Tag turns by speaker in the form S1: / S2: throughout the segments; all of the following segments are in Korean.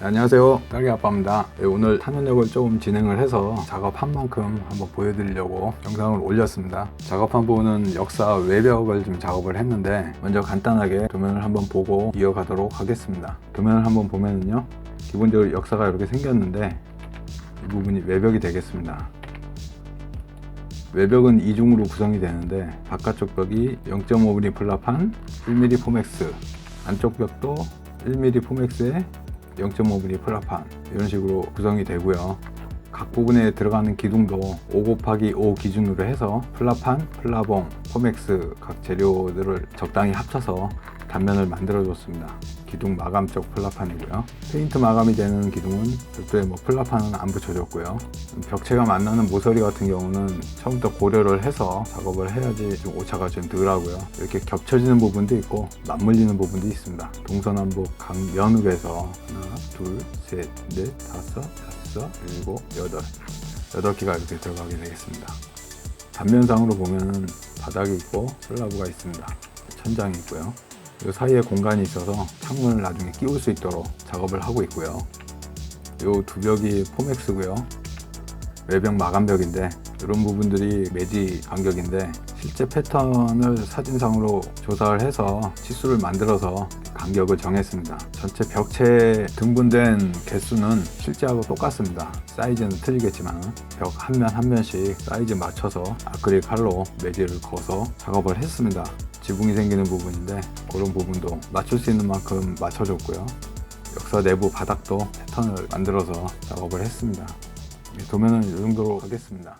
S1: 안녕하세요, 딸기 아빠입니다. 오늘 탄원역을 조금 진행을 해서 작업한 만큼 한번 보여드리려고 영상을 올렸습니다. 작업한 부분은 역사 외벽을 좀 작업을 했는데, 먼저 간단하게 도면을 한번 보고 이어가도록 하겠습니다. 도면을 한번 보면은요, 기본적으로 역사가 이렇게 생겼는데 이 부분이 외벽이 되겠습니다. 외벽은 이중으로 구성이 되는데, 바깥쪽 벽이 0.5mm 플라판 1mm 포맥스, 안쪽 벽도 1mm 포맥스에 0.5mm 플라판, 이런 식으로 구성이 되고요. 각 부분에 들어가는 기둥도 5×5 기준으로 해서 플라판, 플라봉, 포맥스 각 재료들을 적당히 합쳐서 단면을 만들어 줬습니다. 기둥 마감 쪽 플라판이고요. 페인트 마감이 되는 기둥은 별도의 플라판은 안 붙여줬고요. 벽체가 만나는 모서리 같은 경우는 처음부터 고려를 해서 작업을 해야지 좀 오차가 좀 덜하고요. 이렇게 겹쳐지는 부분도 있고 맞물리는 부분도 있습니다. 동서남북 각 면으로해서 하나, 둘, 셋, 넷, 다섯, 일곱, 여덟 개가 이렇게 들어가게 되겠습니다. 단면상으로 보면 바닥이 있고 슬라브가 있습니다. 천장이 있고요. 이 사이에 공간이 있어서 창문을 나중에 끼울 수 있도록 작업을 하고 있고요. 이 두 벽이 포맥스고요. 외벽 마감벽인데 이런 부분들이 매지 간격인데, 실제 패턴을 사진상으로 조사를 해서 치수를 만들어서 간격을 정했습니다. 전체 벽체 등분된 개수는 실제하고 똑같습니다. 사이즈는 틀리겠지만 벽 한 면 한 면씩 사이즈 맞춰서 아크릴 칼로 매지를 그어서 작업을 했습니다. 지붕이 생기는 부분인데 그런 부분도 맞출 수 있는 만큼 맞춰줬고요. 역사 내부 바닥도 패턴을 만들어서 작업을 했습니다. 도면은 이 정도로 하겠습니다.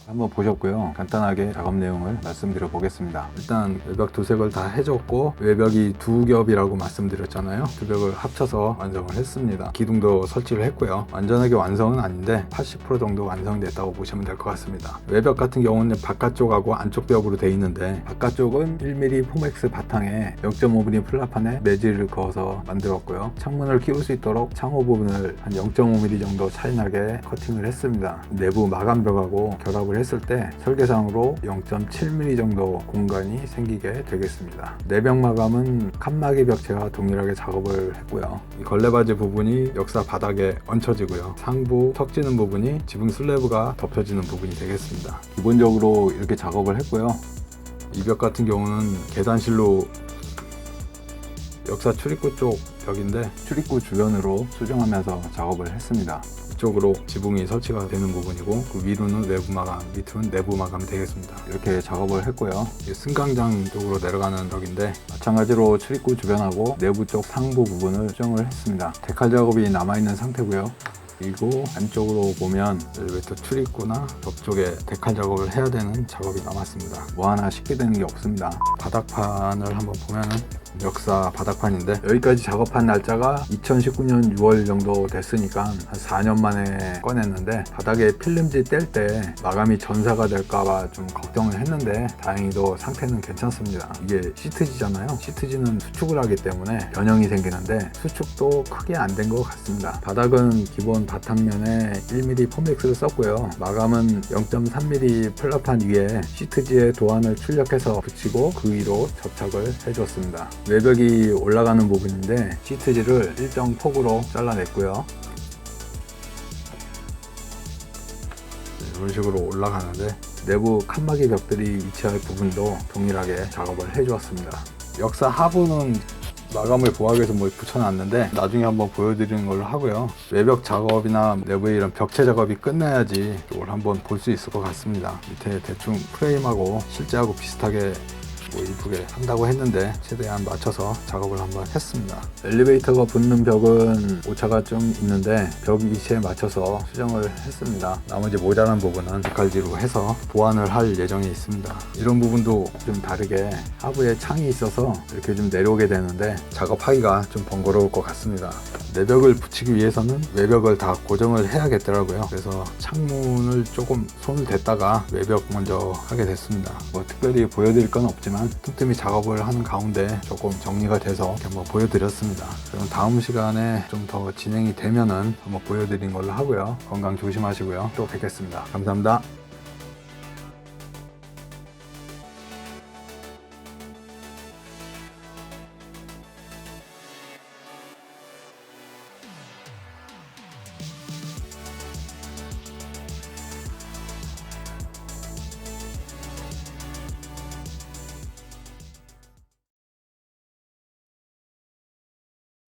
S1: 한번 보셨고요. 간단하게 작업 내용을 말씀드려 보겠습니다. 일단 외벽 두색을 다 해줬고, 외벽이 두 겹이라고 말씀드렸잖아요. 두 벽을 합쳐서 완성을 했습니다. 기둥도 설치를 했고요. 완전하게 완성은 아닌데 80% 정도 완성됐다고 보시면 될 것 같습니다. 외벽 같은 경우는 바깥쪽하고 안쪽 벽으로 되어 있는데, 바깥쪽은 1mm 포맥스 바탕에 0.5mm 플라판에 매질을 그어서 만들었고요. 창문을 끼울 수 있도록 창호 부분을 한 0.5mm 정도 차이 나게 커팅을 했습니다. 내부 마감벽하고 결합을 했을 때 설계상으로 0.7mm 정도 공간이 생기게 되겠습니다. 내벽 마감은 칸막이 벽체와 동일하게 작업을 했고요. 이 걸레바지 부분이 역사 바닥에 얹혀지고요. 상부 턱지는 부분이 지붕 슬래브가 덮여지는 부분이 되겠습니다. 기본적으로 이렇게 작업을 했고요. 이 벽 같은 경우는 계단실로 역사 출입구 쪽 벽인데, 출입구 주변으로 수정하면서 작업을 했습니다. 이쪽으로 지붕이 설치가 되는 부분이고, 그 위로는 외부 마감, 밑으로는 내부 마감이 되겠습니다. 이렇게 작업을 했고요. 승강장 쪽으로 내려가는 벽인데, 마찬가지로 출입구 주변하고 내부 쪽 상부 부분을 수정을 했습니다. 데칼 작업이 남아있는 상태고요. 그리고 안쪽으로 보면 엘리베이터 출입구나 벽 쪽에 데칼 작업을 해야 되는 작업이 남았습니다. 뭐 하나 쉽게 되는 게 없습니다. 바닥판을 한번 보면은 역사 바닥판인데, 여기까지 작업한 날짜가 2019년 6월 정도 됐으니까 한 4년 만에 꺼냈는데, 바닥에 필름지 뗄 때 마감이 전사가 될까봐 좀 걱정을 했는데 다행히도 상태는 괜찮습니다. 이게 시트지잖아요. 시트지는 수축을 하기 때문에 변형이 생기는데 수축도 크게 안 된 것 같습니다. 바닥은 기본 바탕면에 1mm 포맥스를 썼고요. 마감은 0.3mm 플라판 위에 시트지에 도안을 출력해서 붙이고 그 위로 접착을 해줬습니다. 외벽이 올라가는 부분인데 시트지를 일정 폭으로 잘라냈고요. 이런 식으로 올라가는데, 내부 칸막이 벽들이 위치할 부분도 동일하게 작업을 해주었습니다. 역사 하부는 마감을 보호하기 위해서 뭐 붙여놨는데 나중에 한번 보여드리는 걸로 하고요. 외벽 작업이나 내부의 이런 벽체 작업이 끝나야지 이걸 한번 볼 수 있을 것 같습니다. 밑에 대충 프레임하고 실제하고 비슷하게 뭐 이쁘게 한다고 했는데 최대한 맞춰서 작업을 한번 했습니다. 엘리베이터가 붙는 벽은 오차가 좀 있는데 벽 위치에 맞춰서 수정을 했습니다. 나머지 모자란 부분은 데칼지로 해서 보완을 할 예정이 있습니다. 이런 부분도 좀 다르게 하부에 창이 있어서 이렇게 좀 내려오게 되는데 작업하기가 좀 번거로울 것 같습니다. 내벽을 붙이기 위해서는 외벽을 다 고정을 해야겠더라고요. 그래서 창문을 조금 손을 댔다가 외벽 먼저 하게 됐습니다. 뭐 특별히 보여드릴 건 없지만 틈틈이 작업을 하는 가운데 조금 정리가 돼서 이렇게 한번 보여드렸습니다. 그럼 다음 시간에 좀 더 진행이 되면은 한번 보여드린 걸로 하고요. 건강 조심하시고요. 또 뵙겠습니다. 감사합니다.